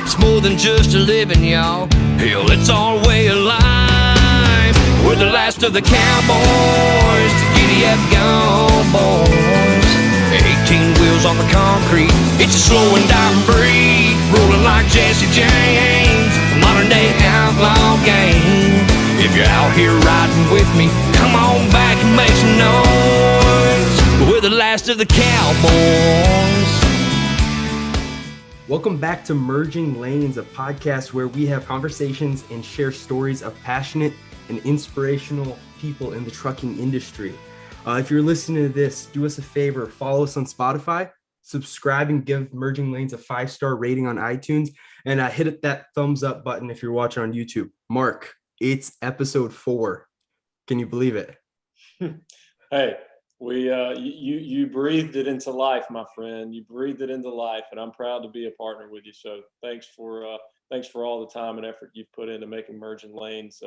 It's more than just a living, y'all. Hell, it's our way of life. We're the last of the cowboys, the giddy up gone boys. 18 wheels on the concrete, it's a slow and dying breed. Rolling like Jesse James, a modern day outlaw game. If you're out here riding with me, come on back and make some noise. We're the last of the cowboys. Welcome back to Merging Lanes, a podcast where we have conversations and share stories of passionate and inspirational people in the trucking industry. If you're listening to this, do us a favor, follow us on Spotify, subscribe and give Merging Lanes a 5-star rating on iTunes, and hit that thumbs up button if you're watching on YouTube. Mark, it's episode 4. Can you believe it? Hey, you breathed it into life, my friend. You breathed it into life, and I'm proud to be a partner with you. So thanks for all the time and effort you've put into making Merging Lanes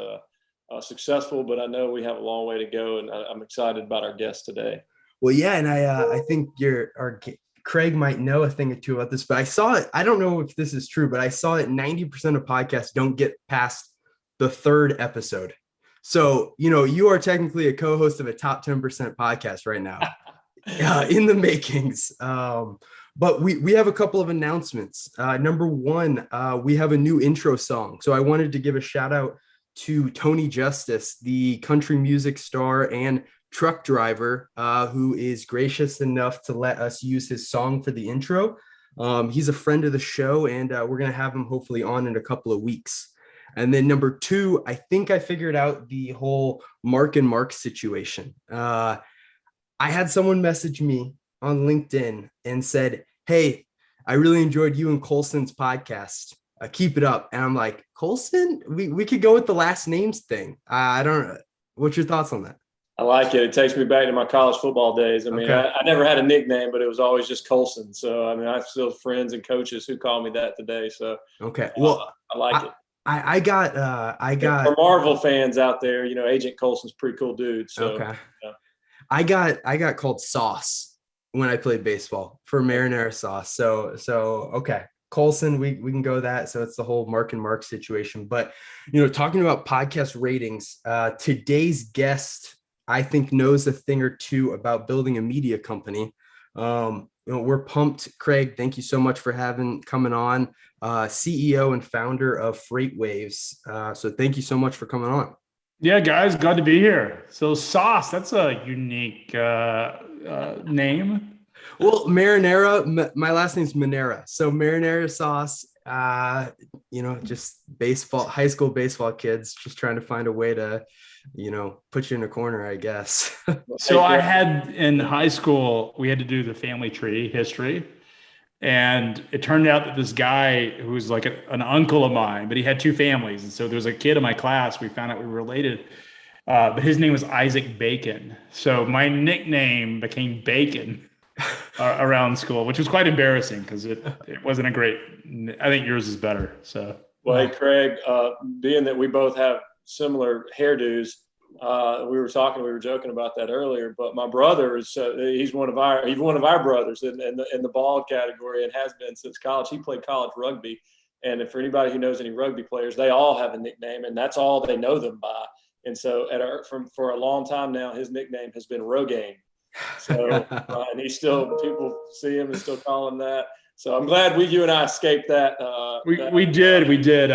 successful. But I know we have a long way to go, and I'm excited about our guest today. Well, yeah, and I think Craig might know a thing or two about this, but I saw it. I don't know if this is true, but I saw that 90% of podcasts don't get past the 3rd episode. So, you are technically a co-host of a top 10% podcast right now in the makings. But we have a couple of announcements. Number one, we have a new intro song. So I wanted to give a shout out to Tony Justice, the country music star and truck driver, who is gracious enough to let us use his song for the intro. He's a friend of the show, and we're going to have him hopefully on in a couple of weeks. And then number 2, I think I figured out the whole Mark and Mark situation. I had someone message me on LinkedIn and said, "Hey, I really enjoyed you and Colson's podcast. Keep it up." And I'm like, Colson? We could go with the last names thing. I don't know. What's your thoughts on that? I like it. It takes me back to my college football days. I mean, okay. I never had a nickname, but it was always just Colson. So, I mean, I have still friends and coaches who call me that today. So, okay. Well, I like it. I got for Marvel fans out there, Agent Colson's a pretty cool dude. So okay. Yeah. I got called Sauce when I played baseball for Manera sauce. So okay. Colson, we can go that. So it's the whole Mark and Mark situation. But talking about podcast ratings, today's guest, I think, knows a thing or two about building a media company. We're pumped. Craig, thank you so much for coming on. CEO and founder of FreightWaves. So thank you so much for coming on. Yeah, guys, glad to be here. So Sauce, that's a unique name. Well, Marinara, my last name's Manera. So Marinara Sauce, just baseball, high school baseball kids just trying to find a way to, put you in a corner, I guess. So I had in high school, we had to do the family tree history. And it turned out that this guy who was like an uncle of mine, but he had 2 families. And so there was a kid in my class, we found out we were related, but his name was Isaac Bacon. So my nickname became Bacon around school, which was quite embarrassing because it wasn't a great, I think yours is better. So, well, hey, Craig, being that we both have similar hairdos, we were joking about that earlier, but my brother is, he's one of our brothers in the bald category and has been since college. He played college rugby. And for anybody who knows any rugby players, they all have a nickname and that's all they know them by. And so for a long time now, his nickname has been Rogaine. So, and people see him and still call him that. So I'm glad you and I escaped that. We did.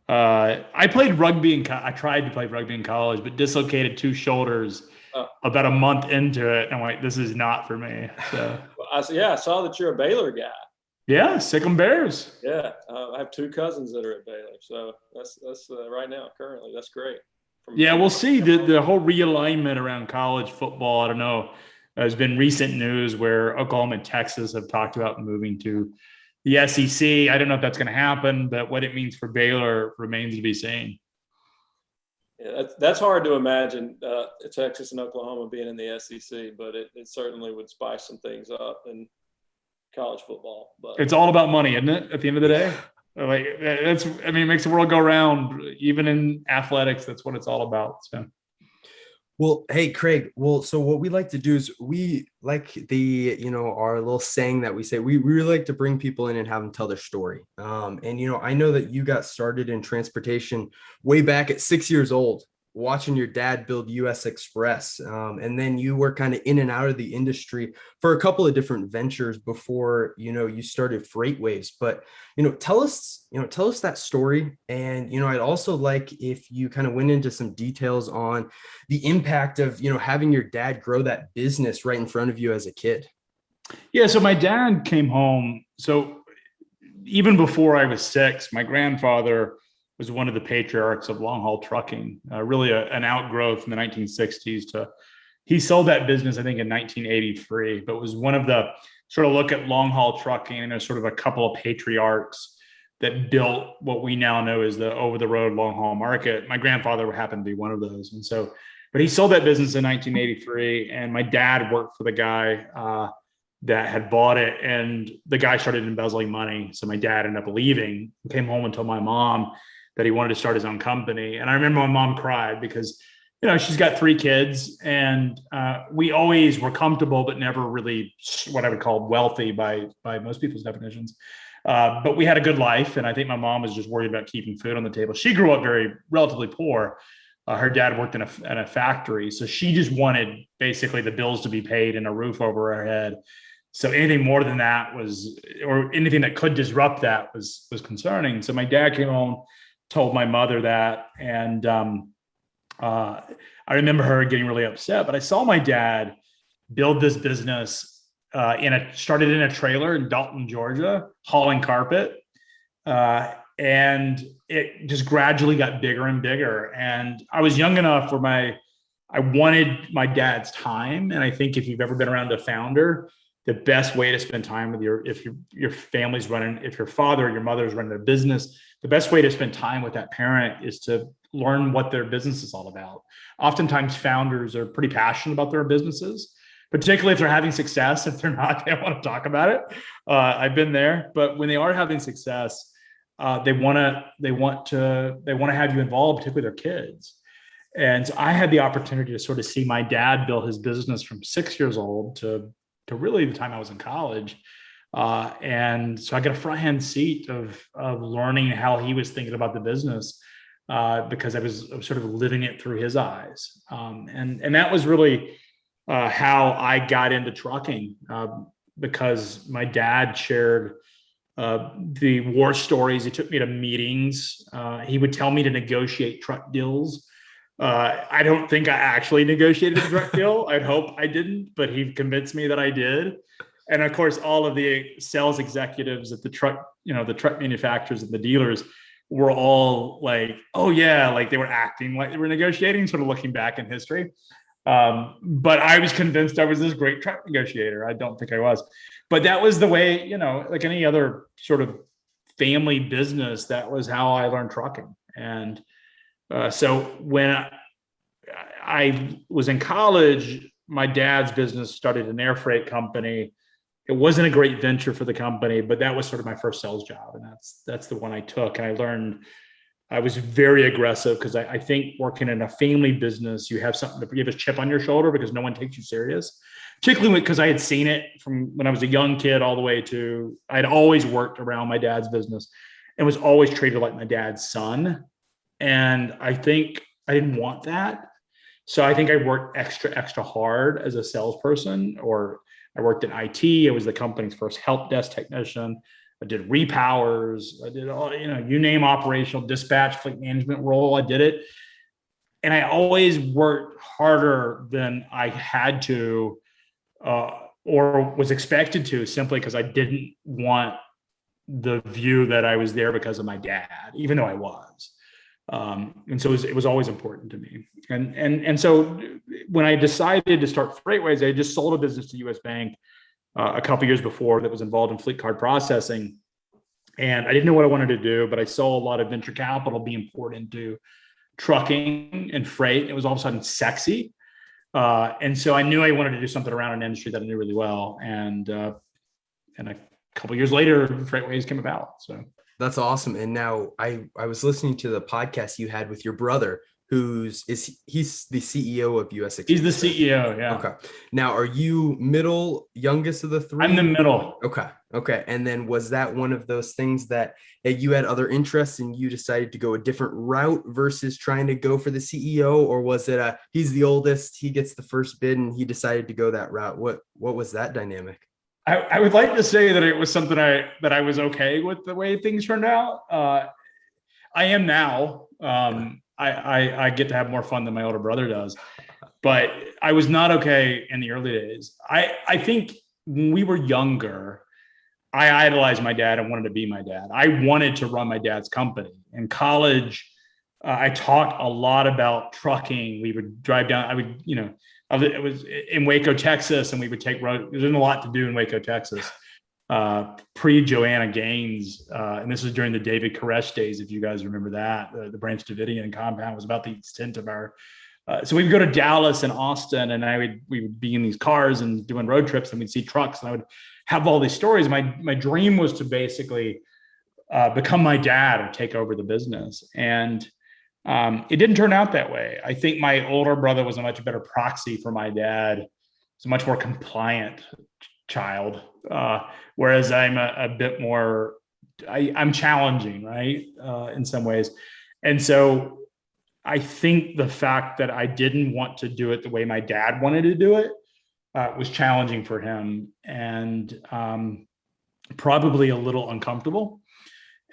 I played rugby I tried to play rugby in college, but dislocated 2 shoulders about a month into it. And I'm like, this is not for me. So I saw that you're a Baylor guy. Yeah, Sick'em Bears. Yeah, I have 2 cousins that are at Baylor. So that's right now, currently. That's great. We'll see. The whole realignment around college football, I don't know. There's been recent news where Oklahoma and Texas have talked about moving to the SEC. I don't know if that's going to happen, but what it means for Baylor remains to be seen. Yeah, that's hard to imagine, Texas and Oklahoma being in the SEC, but it certainly would spice some things up in college football. But it's all about money, isn't it? At the end of the day, like it makes the world go round. Even in athletics, that's what it's all about. So. Well, hey, Craig. Well, so what we like to do is we like our little saying that we say, we really like to bring people in and have them tell their story. And, I know that you got started in transportation way back at 6 years old, watching your dad build US Express. And then you were kind of in and out of the industry for a couple of different ventures before, you started FreightWaves. But, tell us that story. And, I'd also like if you kind of went into some details on the impact of having your dad grow that business right in front of you as a kid. Yeah. So my dad came home. So even before I was 6, my grandfather was one of the patriarchs of long haul trucking, really an outgrowth in the 1960s. He sold that business, I think, in 1983, but was one of the sort of look at long haul trucking, and there's sort of a couple of patriarchs that built what we now know as the over the road long haul market. My grandfather happened to be one of those. And so, but he sold that business in 1983, and my dad worked for the guy that had bought it, and the guy started embezzling money. So my dad ended up leaving, came home and told my mom that he wanted to start his own company. And I remember my mom cried because, she's got 3 kids, and we always were comfortable, but never really what I would call wealthy by most people's definitions. But we had a good life. And I think my mom was just worried about keeping food on the table. She grew up relatively poor. Her dad worked in a factory. So she just wanted basically the bills to be paid and a roof over her head. So anything more than that or anything that could disrupt that was concerning. So my dad came home, told my mother that. And I remember her getting really upset, but I saw my dad build this business started in a trailer in Dalton, Georgia, hauling carpet. And it just gradually got bigger and bigger. And I was young enough where I wanted my dad's time. And I think if you've ever been around a founder, the best way to spend time with if your family's running, if your father or your mother is running a business, the best way to spend time with that parent is to learn what their business is all about. Oftentimes founders are pretty passionate about their businesses, particularly if they're having success. If they're not, they don't want to talk about it. I've been there, but when they are having success, they want to have you involved, particularly their kids. And so I had the opportunity to sort of see my dad build his business from 6 years old to really the time I was in college. And so I got a front hand seat of learning how he was thinking about the business because I was sort of living it through his eyes. And that was really how I got into trucking because my dad shared the war stories. He took me to meetings. He would tell me to negotiate truck deals. I don't think I actually negotiated a truck deal. I'd hope I didn't, but he convinced me that I did. And of course, all of the sales executives at the truck manufacturers and the dealers were all like, oh yeah, like they were acting like they were negotiating, sort of looking back in history. But I was convinced I was this great truck negotiator. I don't think I was, but that was the way, like any other sort of family business, that was how I learned trucking. And so when I was in college, my dad's business started an air freight company. It wasn't a great venture for the company, but that was sort of my first sales job. And that's the one I took. And I learned, I was very aggressive because I think working in a family business, you have something to give a chip on your shoulder because no one takes you serious, particularly because I had seen it from when I was a young kid all the way to, I'd always worked around my dad's business and was always treated like my dad's son. And I think I didn't want that. So I think I worked extra hard as a salesperson, or I worked in IT. I was the company's first help desk technician. I did repowers. I did all, you name operational dispatch, fleet management role. I did it. And I always worked harder than I had to or was expected to, simply because I didn't want the view that I was there because of my dad, even though I was. And so it was always important to me. And so when I decided to start FreightWaves, I just sold a business to US Bank a couple years before that was involved in fleet card processing. And I didn't know what I wanted to do, but I saw a lot of venture capital being poured into trucking and freight. It was all of a sudden sexy. And so I knew I wanted to do something around an industry that I knew really well. And a couple years later, FreightWaves came about. So That's awesome. And now I was listening to the podcast you had with your brother, he's the CEO of US He's the Express, right? CEO. Yeah. Okay. Now, are you middle, youngest of the three? I'm the middle. Okay. Okay. And then was that one of those things that you had other interests and you decided to go a different route versus trying to go for the CEO? Or was it he's the oldest, he gets the first bid and he decided to go that route? What was that dynamic? I would like to say that it was something that I was okay with the way things turned out. I am now. I get to have more fun than my older brother does, but I was not okay in the early days. I think when we were younger, I idolized my dad and wanted to be my dad. I wanted to run my dad's company. In college, I talked a lot about trucking. We would drive down. It was in Waco, Texas, and we would take road. There's a lot to do in Waco, Texas. Pre Joanna Gaines, and this was during the David Koresh days, if you guys remember that. The Branch Davidian compound was about the extent of our. So we would go to Dallas and Austin, and we would be in these cars and doing road trips, and we'd see trucks, and I would have all these stories. My dream was to basically become my dad or take over the business, and it didn't turn out that way. I think my older brother was a much better proxy for my dad. He's a much more compliant child, whereas I'm a bit more. I'm challenging, right, in some ways, and so I think the fact that I didn't want to do it the way my dad wanted to do it was challenging for him, and probably a little uncomfortable.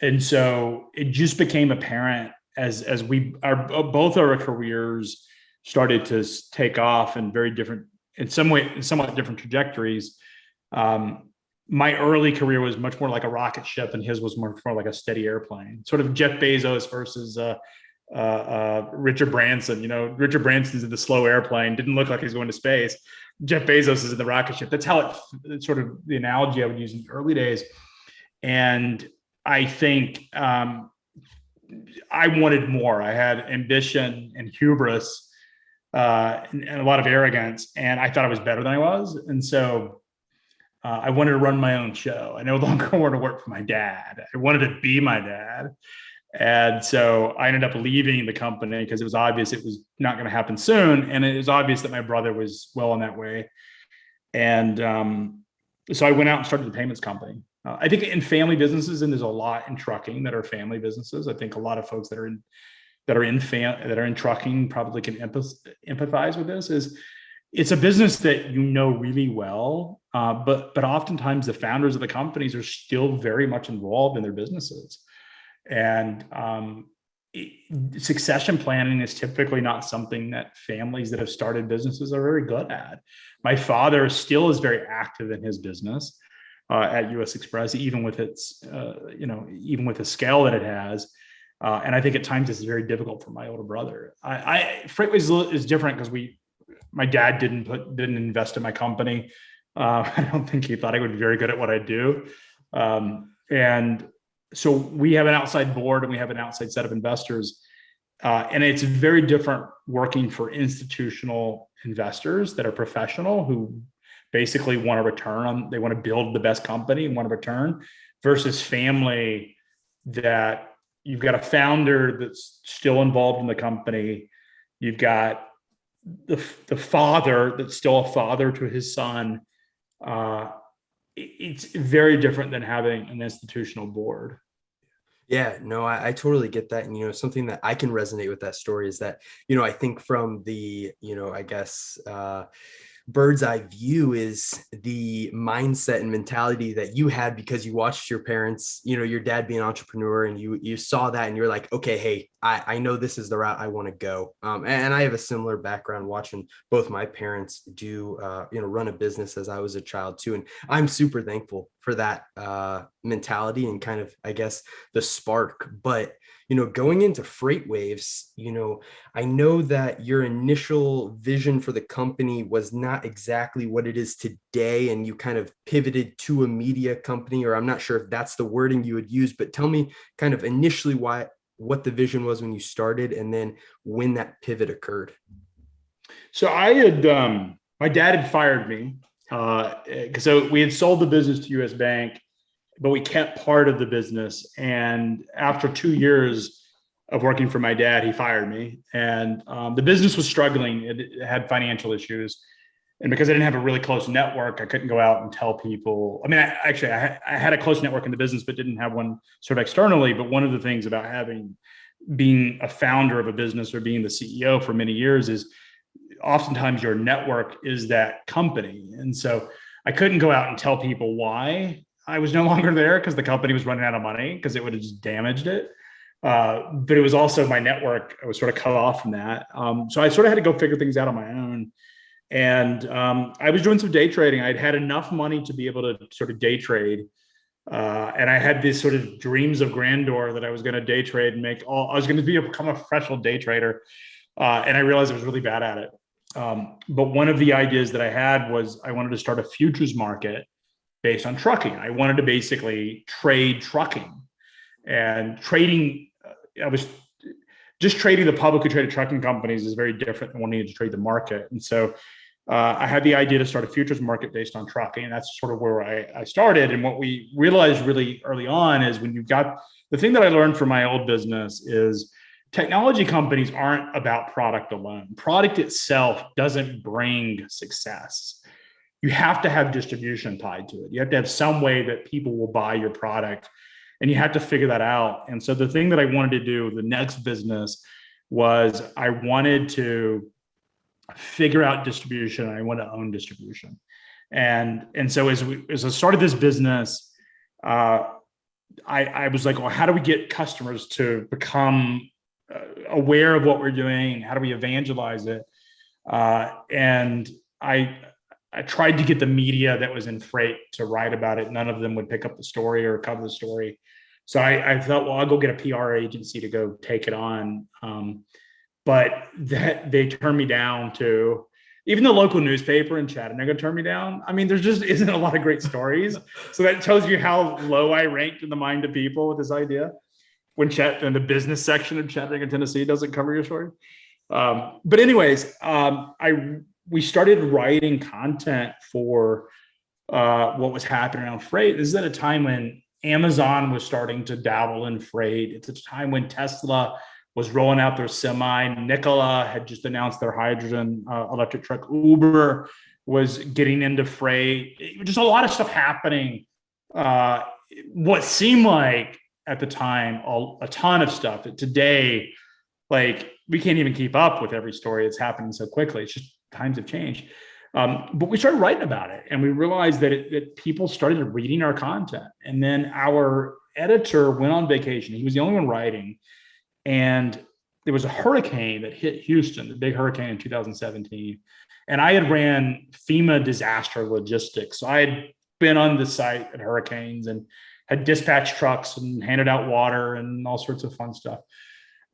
And so it just became apparent as both our careers started to take off in very different, in somewhat different trajectories. My early career was much more like a rocket ship, and his was much more like a steady airplane. Sort of Jeff Bezos versus Richard Branson. Richard Branson's in the slow airplane, didn't look like he's going to space. Jeff Bezos is in the rocket ship. That's how it's sort of the analogy I would use in the early days. And I think I wanted more. I had ambition and hubris and a lot of arrogance, and I thought I was better than I was. And so I wanted to run my own show. I no longer wanted to work for my dad. I wanted to be my dad. And so I ended up leaving the company because it was obvious it was not going to happen soon. And it was obvious that my brother was well on that way. And so I went out and started the payments company. I think in family businesses, and there's a lot in trucking that are family businesses. I think a lot of folks that are in trucking probably can empathize with this. It's a business that really well, but oftentimes the founders of the companies are still very much involved in their businesses. And succession planning is typically not something that families that have started businesses are very good at. My father still is very active in his business at US Express, even with its, even with the scale that it has. And I think at times it's very difficult for my older brother. FreightWaves is different because my dad didn't invest in my company. I don't think he thought I would be very good at what I do. And so we have an outside board and we have an outside set of investors. And it's very different working for institutional investors that are professional, who basically want to they want to build the best company and want to return, versus family that you've got a founder that's still involved in the company. You've got the father that's still a father to his son. It's very different than having an institutional board. Yeah, no, I totally get that. And, something that I can resonate with that story is that, I think from the, I guess, bird's eye view is the mindset and mentality that you had because you watched your parents, your dad be an entrepreneur, and you saw that and you're like, okay, hey, I know this is the route I want to go. And I have a similar background watching both my parents do, run a business as I was a child too. And I'm super thankful for that mentality and kind of, I guess, the spark. But going into FreightWaves, I know that your initial vision for the company was not exactly what it is today, and you kind of pivoted to a media company, or I'm not sure if that's the wording you would use, but tell me kind of initially what the vision was when you started, and then when that pivot occurred. So my dad had fired me. So we had sold the business to US Bank, but we kept part of the business. And after 2 years, of working for my dad, he fired me, and the business was struggling. It had financial issues. And because I didn't have a really close network, I couldn't go out and tell people. I mean, I had a close network in the business, but didn't have one sort of externally. But one of the things about being a founder of a business or being the CEO for many years is oftentimes your network is that company. And so I couldn't go out and tell people why I was no longer there, because the company was running out of money, because it would have just damaged it. But it was also my network. I was sort of cut off from that. So I sort of had to go figure things out on my own. And I was doing some day trading. I'd had enough money to be able to sort of day trade. And I had these sort of dreams of grandeur that I was going to day trade and I was going to become a professional day trader. And I realized I was really bad at it. But one of the ideas that I had was I wanted to start a futures market based on trucking. I wanted to basically trade trucking, and trading. I was just trading the publicly traded trucking companies is very different than wanting to trade the market. And so I had the idea to start a futures market based on trucking. And that's sort of where I started. And what we realized really early on is when you've got the thing that I learned from my old business is technology companies aren't about product alone. Product itself doesn't bring success. You have to have distribution tied to it. You have to have some way that people will buy your product, and you have to figure that out. And so the thing that I wanted to do, the next business, was I wanted to figure out distribution. I want to own distribution. And so as I started this business, I was like, well, how do we get customers to become aware of what we're doing? How do we evangelize it? And I tried to get the media that was in freight to write about it. None of them would pick up the story or cover the story. So I thought, well, I'll go get a PR agency to go take it on. But they turned me down to, even the local newspaper in Chattanooga turned me down. I mean, there just isn't a lot of great stories. So that tells you how low I ranked in the mind of people with this idea. When the business section of Chattanooga, Tennessee doesn't cover your story. But anyways, we started writing content for what was happening on freight. This is at a time when Amazon was starting to dabble in freight. It's a time when Tesla was rolling out their semi. Nikola had just announced their hydrogen electric truck. Uber was getting into freight. Just a lot of stuff happening. What seemed like at the time a ton of stuff. Today, like, we can't even keep up with every story that's happening so quickly. It's just times have changed. But we started writing about it, and we realized that people started reading our content. And then our editor went on vacation. He was the only one writing. And there was a hurricane that hit Houston, the big hurricane in 2017. And I had ran FEMA disaster logistics. So I had been on the site at hurricanes and had dispatched trucks and handed out water and all sorts of fun stuff.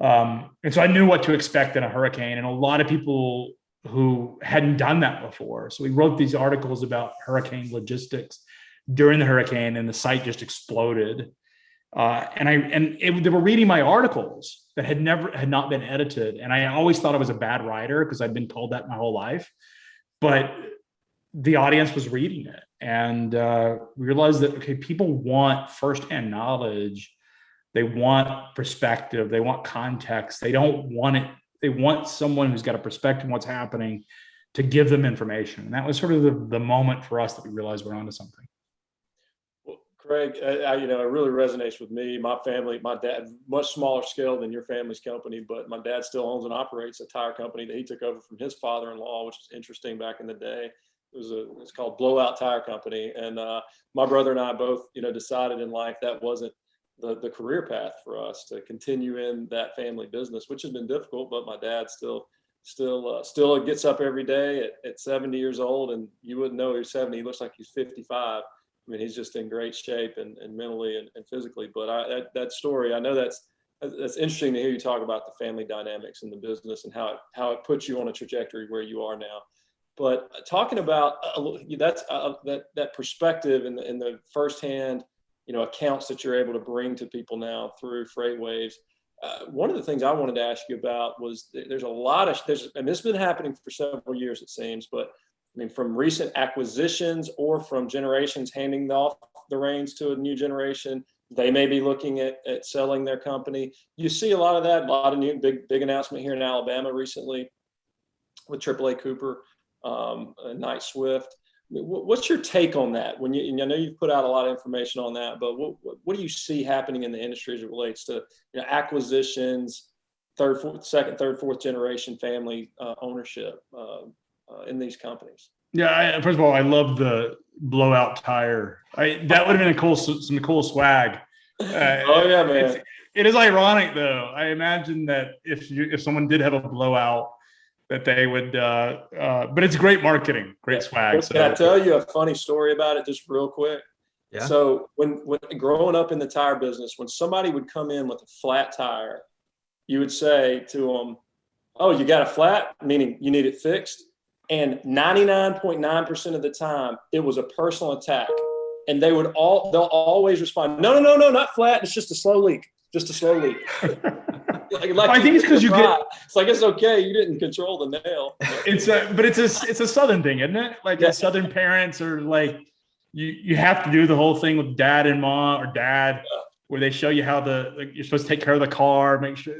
And so I knew what to expect in a hurricane, and a lot of people who hadn't done that before. So we wrote these articles about hurricane logistics during the hurricane, and the site just exploded. They were reading my articles that had not been edited. And I always thought I was a bad writer because I'd been told that my whole life, but the audience was reading it. And we realized that, okay, people want firsthand knowledge. They want perspective. They want context. They don't want it. They want someone who's got a perspective on what's happening to give them information. And that was sort of the moment for us that we realized we're onto something. Craig, it really resonates with me. My family, my dad, much smaller scale than your family's company, but my dad still owns and operates a tire company that he took over from his father-in-law, which is interesting back in the day. It's called Blowout Tire Company. And my brother and I both, decided in life that wasn't the career path for us to continue in that family business, which has been difficult, but my dad still gets up every day at 70 years old, and you wouldn't know he's 70. He looks like he's 55. I mean, he's just in great shape and mentally and physically. But that story, I know that's interesting to hear you talk about the family dynamics in the business and how it puts you on a trajectory where you are now. But talking about that perspective and the firsthand, accounts that you're able to bring to people now through FreightWaves. One of the things I wanted to ask you about was and this has been happening for several years, it seems, but I mean, from recent acquisitions or from generations handing off the reins to a new generation, They may be looking at selling their company. You see a lot of that, a lot of new big announcement here in Alabama recently with AAA Cooper, Knight Swift. What's your take on that? I know you've put out a lot of information on that, but what do you see happening in the industry as it relates to acquisitions, second, third, fourth generation family ownership in these companies? Yeah, first of all, I love the blowout tire. That would have been some cool swag. Oh yeah, man. It is ironic though. I imagine that if someone did have a blowout, that they would. But it's great marketing, great swag. Can I tell you a funny story about it, just real quick? Yeah. So when growing up in the tire business, when somebody would come in with a flat tire, you would say to them, "Oh, you got a flat," meaning you need it fixed. And 99.9% of the time, it was a personal attack. And they'll always respond, no, not flat. It's just a slow leak. Just a slow leak. I think it's because it's like, it's okay. You didn't control the nail. It's a Southern thing, isn't it? Like Southern parents are like, you have to do the whole thing with dad and mom or dad, where they show you how you're supposed to take care of the car, make sure,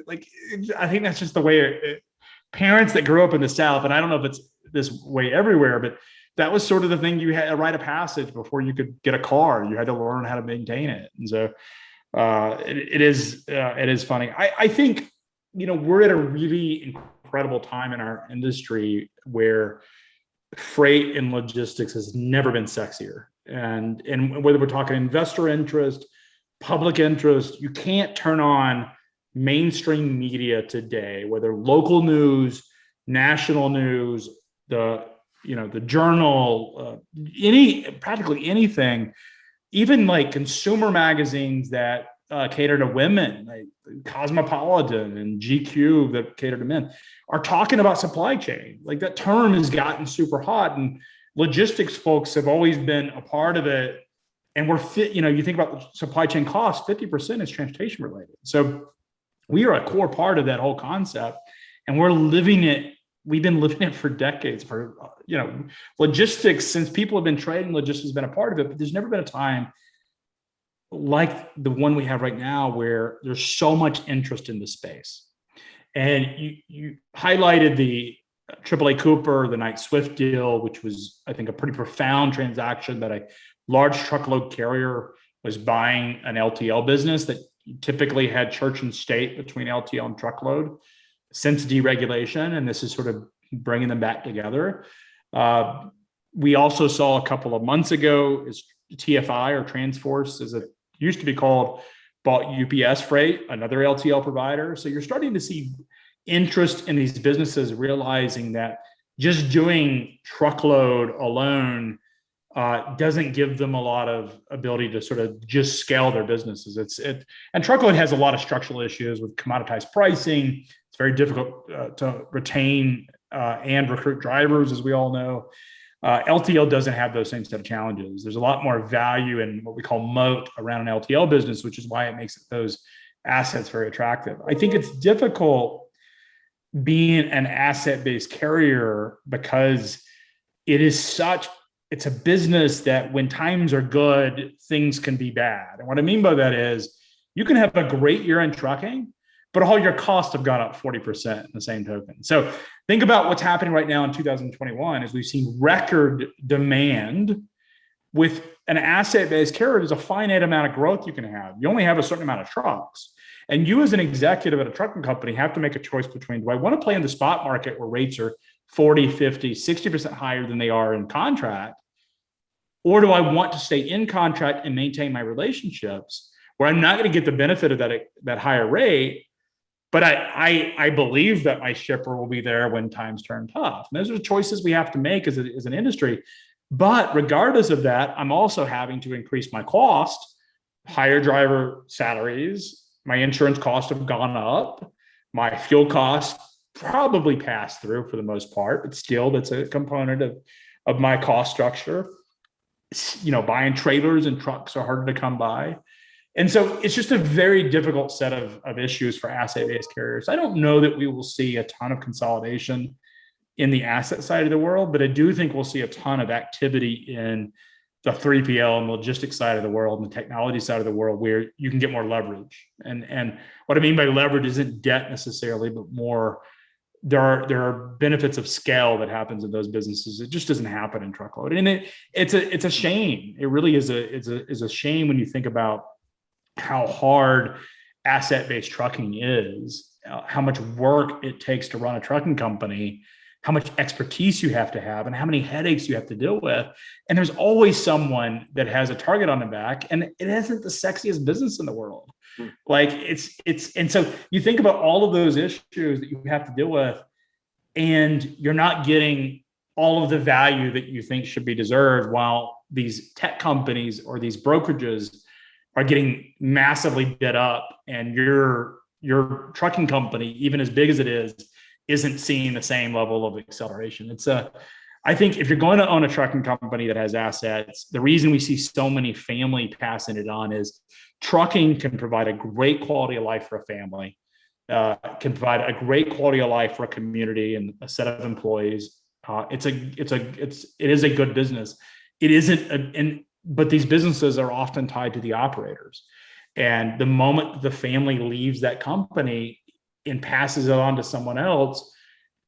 I think that's just the way parents that grew up in the South. And I don't know if it's this way everywhere, but that was sort of the thing. You had a rite of passage before you could get a car. You had to learn how to maintain it. And so it is funny. I think, we're at a really incredible time in our industry where freight and logistics has never been sexier. And whether we're talking investor interest, public interest, you can't turn on mainstream media today, whether local news, national news, the journal, practically anything, even like consumer magazines that cater to women, like Cosmopolitan and GQ that cater to men, are talking about supply chain. Like that term has gotten super hot, and logistics folks have always been a part of it. And you think about the supply chain costs, 50% is transportation related. So we are a core part of that whole concept, and we're living it. We've been living it for decades. For logistics, since people have been trading, logistics has been a part of it. But there's never been a time like the one we have right now where there's so much interest in the space. And you highlighted the AAA Cooper, the Knight Swift deal, which was, I think, a pretty profound transaction, that a large truckload carrier was buying an LTL business that typically had church and state between LTL and truckload since deregulation. And this is sort of bringing them back together. We also saw a couple of months ago is TFI, or Transforce, as it used to be called, bought UPS Freight, another LTL provider. So you're starting to see interest in these businesses realizing that just doing truckload alone doesn't give them a lot of ability to sort of just scale their businesses. And truckload has a lot of structural issues with commoditized pricing. It's very difficult to retain and recruit drivers, as we all know. LTL doesn't have those same set of challenges. There's a lot more value in what we call moat around an LTL business, which is why it makes those assets very attractive. I think it's difficult being an asset-based carrier because it's a business that when times are good, things can be bad. And what I mean by that is you can have a great year in trucking, but all your costs have gone up 40% in the same token. So think about what's happening right now in 2021 is we've seen record demand. With an asset-based carrier, there's a finite amount of growth you can have. You only have a certain amount of trucks. And you as an executive at a trucking company have to make a choice between, do I want to play in the spot market where rates are 40, 50, 60% higher than they are in contract? Or do I want to stay in contract and maintain my relationships where I'm not going to get the benefit of that higher rate, but I believe that my shipper will be there when times turn tough. And those are choices we have to make as an industry. But regardless of that, I'm also having to increase my cost, higher driver salaries. My insurance costs have gone up. My fuel costs probably pass through for the most part, but still that's a component of my cost structure. Buying trailers and trucks are harder to come by. And so it's just a very difficult set of issues for asset-based carriers. I don't know that we will see a ton of consolidation in the asset side of the world, but I do think we'll see a ton of activity in the 3PL and logistics side of the world and the technology side of the world, where you can get more leverage. And what I mean by leverage isn't debt necessarily, but more, there are benefits of scale that happens in those businesses. It just doesn't happen in truckload. And it's a shame. It really is a shame when you think about how hard asset-based trucking is, how much work it takes to run a trucking company, how much expertise you have to have, and how many headaches you have to deal with. And there's always someone that has a target on the back, and it isn't the sexiest business in the world. Like and so you think about all of those issues that you have to deal with, and you're not getting all of the value that you think should be deserved, while these tech companies or these brokerages are getting massively bid up, and your trucking company, even as big as it is, isn't seeing the same level of acceleration. I think if you're going to own a trucking company that has assets, the reason we see so many family passing it on is trucking can provide a great quality of life for a family, can provide a great quality of life for a community and a set of employees. It is a good business. It isn't, but these businesses are often tied to the operators. And the moment the family leaves that company and passes it on to someone else,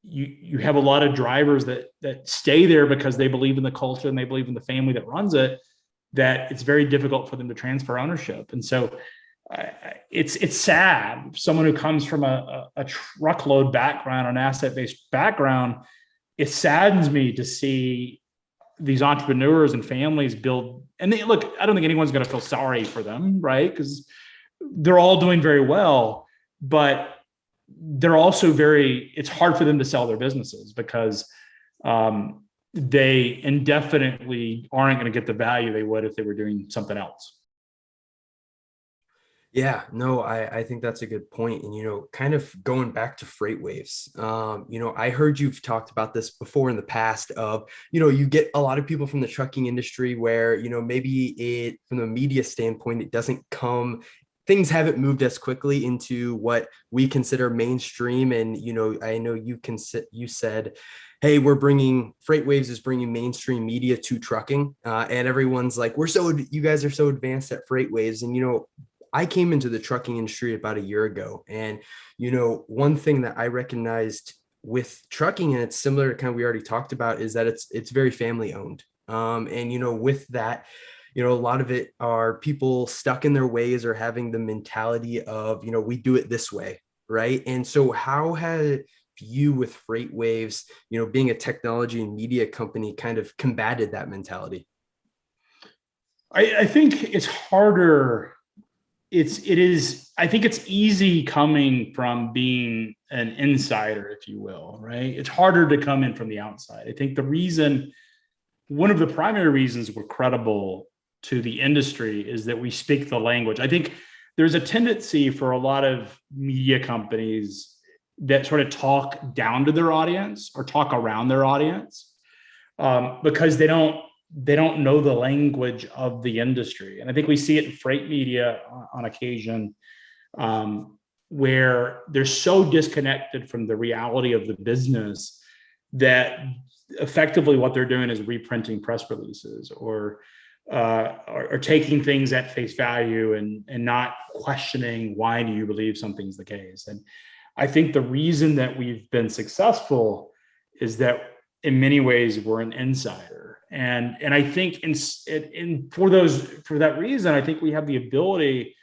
you have a lot of drivers that stay there because they believe in the culture and they believe in the family that runs it, that it's very difficult for them to transfer ownership. And so it's sad. Someone who comes from a truckload background, an asset-based background, it saddens me to see these entrepreneurs and families build. And I don't think anyone's going to feel sorry for them, right? Because they're all doing very well, but they're also it's hard for them to sell their businesses because they indefinitely aren't going to get the value they would if they were doing something else. Yeah, no, I think that's a good point. And, kind of going back to FreightWaves, I heard you've talked about this before in the past of, you get a lot of people from the trucking industry where, maybe from the media standpoint, it doesn't things haven't moved as quickly into what we consider mainstream. And, I know you said, hey, FreightWaves is bringing mainstream media to trucking. And everyone's like, you guys are so advanced at FreightWaves. And, I came into the trucking industry about a year ago. And, one thing that I recognized with trucking, and it's similar to kind of we already talked about, is that it's very family owned. And, with that, a lot of it are people stuck in their ways or having the mentality of, we do it this way. Right. And so how have you with FreightWaves, being a technology and media company, kind of combated that mentality? I think it's harder. I think it's easy coming from being an insider, if you will, right? It's harder to come in from the outside. I think one of the primary reasons we're credible to the industry is that we speak the language. I think there's a tendency for a lot of media companies that sort of talk down to their audience or talk around their audience because they don't know the language of the industry. And I think we see it in freight media on occasion where they're so disconnected from the reality of the business that effectively what they're doing is reprinting press releases or taking things at face value and not questioning why do you believe something's the case. And I think the reason that we've been successful is that in many ways we're an insider. And I think for that reason, I think we have the ability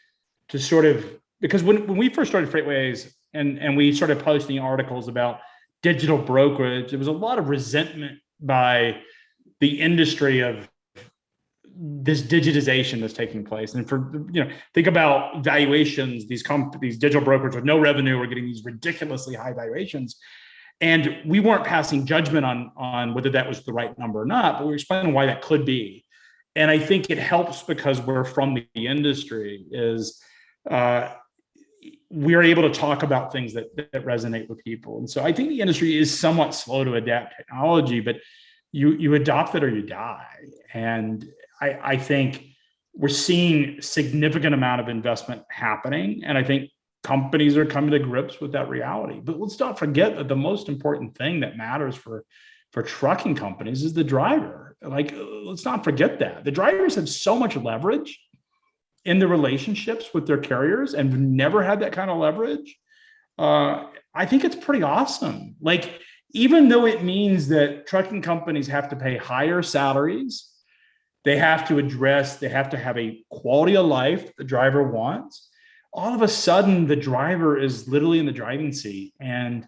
to sort of, because when we first started FreightWaves and we started posting articles about digital brokerage, there was a lot of resentment by the industry of this digitization that's taking place. And think about valuations, these digital brokers with no revenue are getting these ridiculously high valuations. And we weren't passing judgment on whether that was the right number or not, but we were explaining why that could be. And I think it helps because we're from the industry is we are able to talk about things that resonate with people. And so I think the industry is somewhat slow to adapt technology, but you adopt it or you die. And I think we're seeing significant amount of investment happening. And I think companies are coming to grips with that reality. But let's not forget that the most important thing that matters for for trucking companies is the driver. Like, let's not forget that. The drivers have so much leverage in the relationships with their carriers and have never had that kind of leverage. I think it's pretty awesome. Like, even though it means that trucking companies have to pay higher salaries, they have to have a quality of life the driver wants. All of a sudden, the driver is literally in the driving seat. And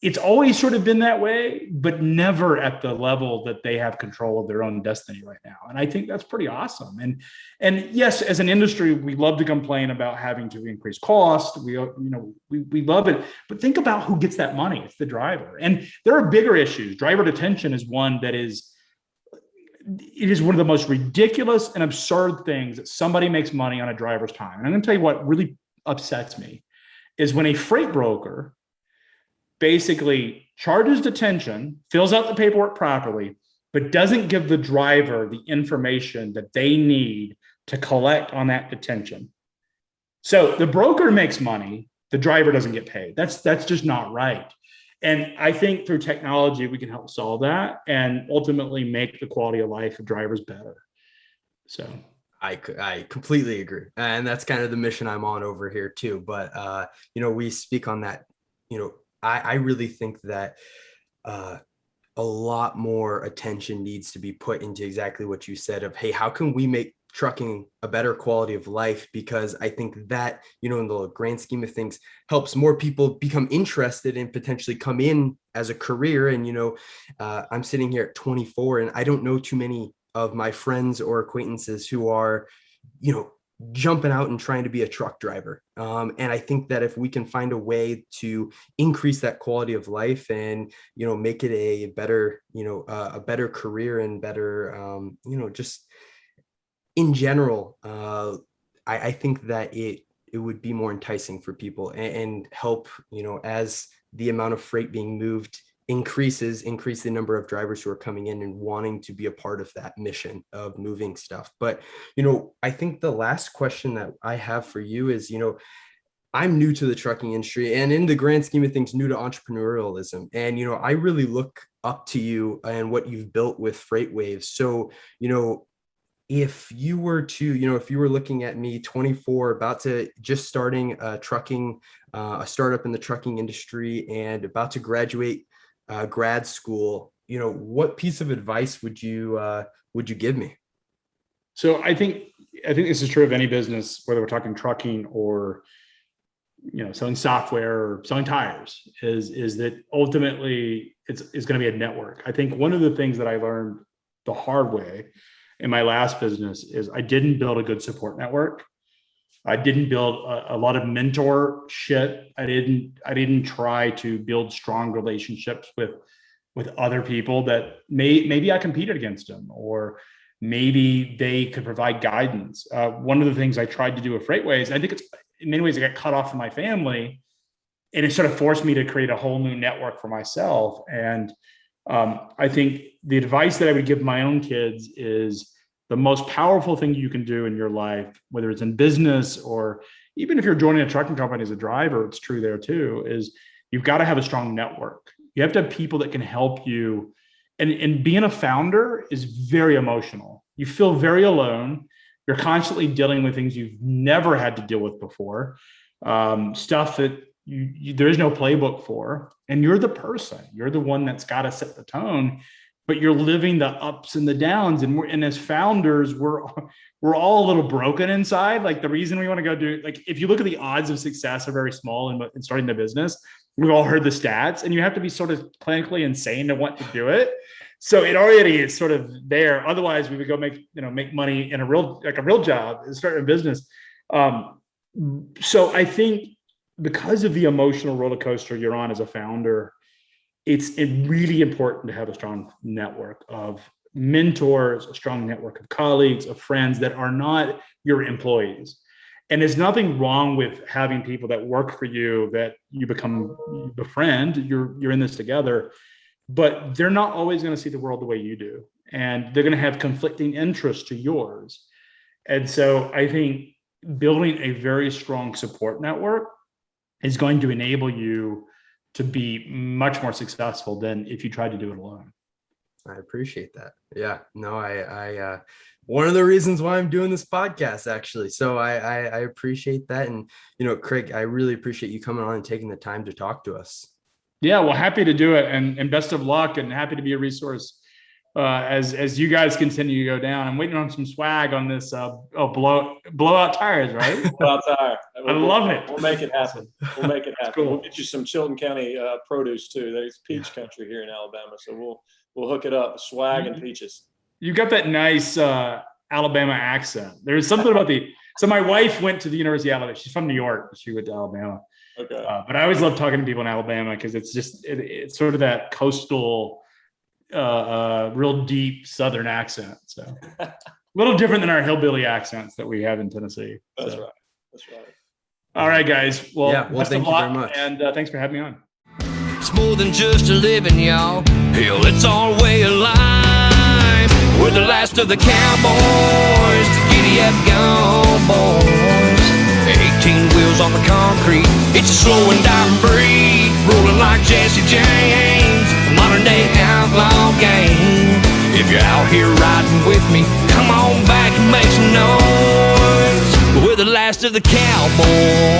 it's always sort of been that way, but never at the level that they have control of their own destiny right now. And I think that's pretty awesome. And yes, as an industry, we love to complain about having to increase cost. We love it, but think about who gets that money. It's the driver. And there are bigger issues. Driver detention is one that is one of the most ridiculous and absurd things that somebody makes money on a driver's time. And I'm going to tell you what really upsets me is when a freight broker basically charges detention, fills out the paperwork properly, but doesn't give the driver the information that they need to collect on that detention. So the broker makes money, the driver doesn't get paid. That's just not right. And I think through technology, we can help solve that and ultimately make the quality of life of drivers better. So I completely agree. And that's kind of the mission I'm on over here too. But, we speak on that, I really think that a lot more attention needs to be put into exactly what you said of, hey, how can we make trucking a better quality of life? Because I think that, in the grand scheme of things, helps more people become interested and potentially come in as a career. And, I'm sitting here at 24 and I don't know too many of my friends or acquaintances who are, jumping out and trying to be a truck driver. And I think that if we can find a way to increase that quality of life and, make it a better, a better career and better, just in general, I think that it would be more enticing for people and help, as the amount of freight being moved increase the number of drivers who are coming in and wanting to be a part of that mission of moving stuff. But, I think the last question that I have for you is, I'm new to the trucking industry and in the grand scheme of things, new to entrepreneurialism. And, I really look up to you and what you've built with FreightWaves. So, if you were to, if you were looking at me 24, about to just starting a startup in the trucking industry and about to graduate grad school, what piece of advice would you give me? So I think this is true of any business, whether we're talking trucking or, selling software or selling tires, is that ultimately it's going to be a network. I think one of the things that I learned the hard way in my last business is I didn't build a good support network. I didn't build a lot of mentorship. I didn't try to build strong relationships with other people that maybe I competed against them, or maybe they could provide guidance. One of the things I tried to do with FreightWaves, I think it's in many ways I got cut off from my family, and it sort of forced me to create a whole new network for myself. And I think the advice that I would give my own kids is the most powerful thing you can do in your life, whether it's in business or even if you're joining a trucking company as a driver, it's true there too, is you've got to have a strong network. You have to have people that can help you. And being a founder is very emotional. You feel very alone. You're constantly dealing with things you've never had to deal with before, stuff that there is no playbook for. And you're the person. You're the one that's got to set the tone. But you're living the ups and the downs. And as founders, we're all a little broken inside. Like the reason we want to go do, like, if you look at the odds of success are very small in starting the business. We've all heard the stats, and you have to be sort of clinically insane to want to do it. So it already is sort of there. Otherwise, we would go make money in a real job and start a business. So I think because of the emotional roller coaster you're on as a founder, it's really important to have a strong network of mentors, a strong network of colleagues, of friends that are not your employees. And there's nothing wrong with having people that work for you that you befriend. You're in this together, but they're not always going to see the world the way you do. And they're going to have conflicting interests to yours. And so I think building a very strong support network is going to enable you to be much more successful than if you tried to do it alone. I appreciate that. Yeah, no, I one of the reasons why I'm doing this podcast, actually. So I appreciate that. And, Craig, I really appreciate you coming on and taking the time to talk to us. Yeah, well, happy to do it, and best of luck, and happy to be a resource as you guys continue to go down. I'm waiting on some swag on this blowout tires, right? Blowout tire. I love it. We'll make it happen. We'll make it happen. Cool. We'll get you some Chilton County produce too. There's peach country here in Alabama, so we'll hook it up. Swag and peaches. You got that nice Alabama accent. There's something about so my wife went to the University of Alabama. She's from New York. She went to Alabama. Okay. But I always love talking to people in Alabama because it's just, it's sort of that coastal, real deep Southern accent. So a little different than our hillbilly accents that we have in Tennessee. That's so. right. That's right. All right, guys. Well, thank you very much. And thanks for having me on. It's more than just a living, y'all. Hell, it's our way of life. We're the last of the cowboys. Giddy up, gone, boys. 18 wheels on the concrete. It's a slow and dying breed. Rolling like Jesse James. A modern day outlaw game. If you're out here riding with me, come on back and make some noise. We're the last of the cowboys.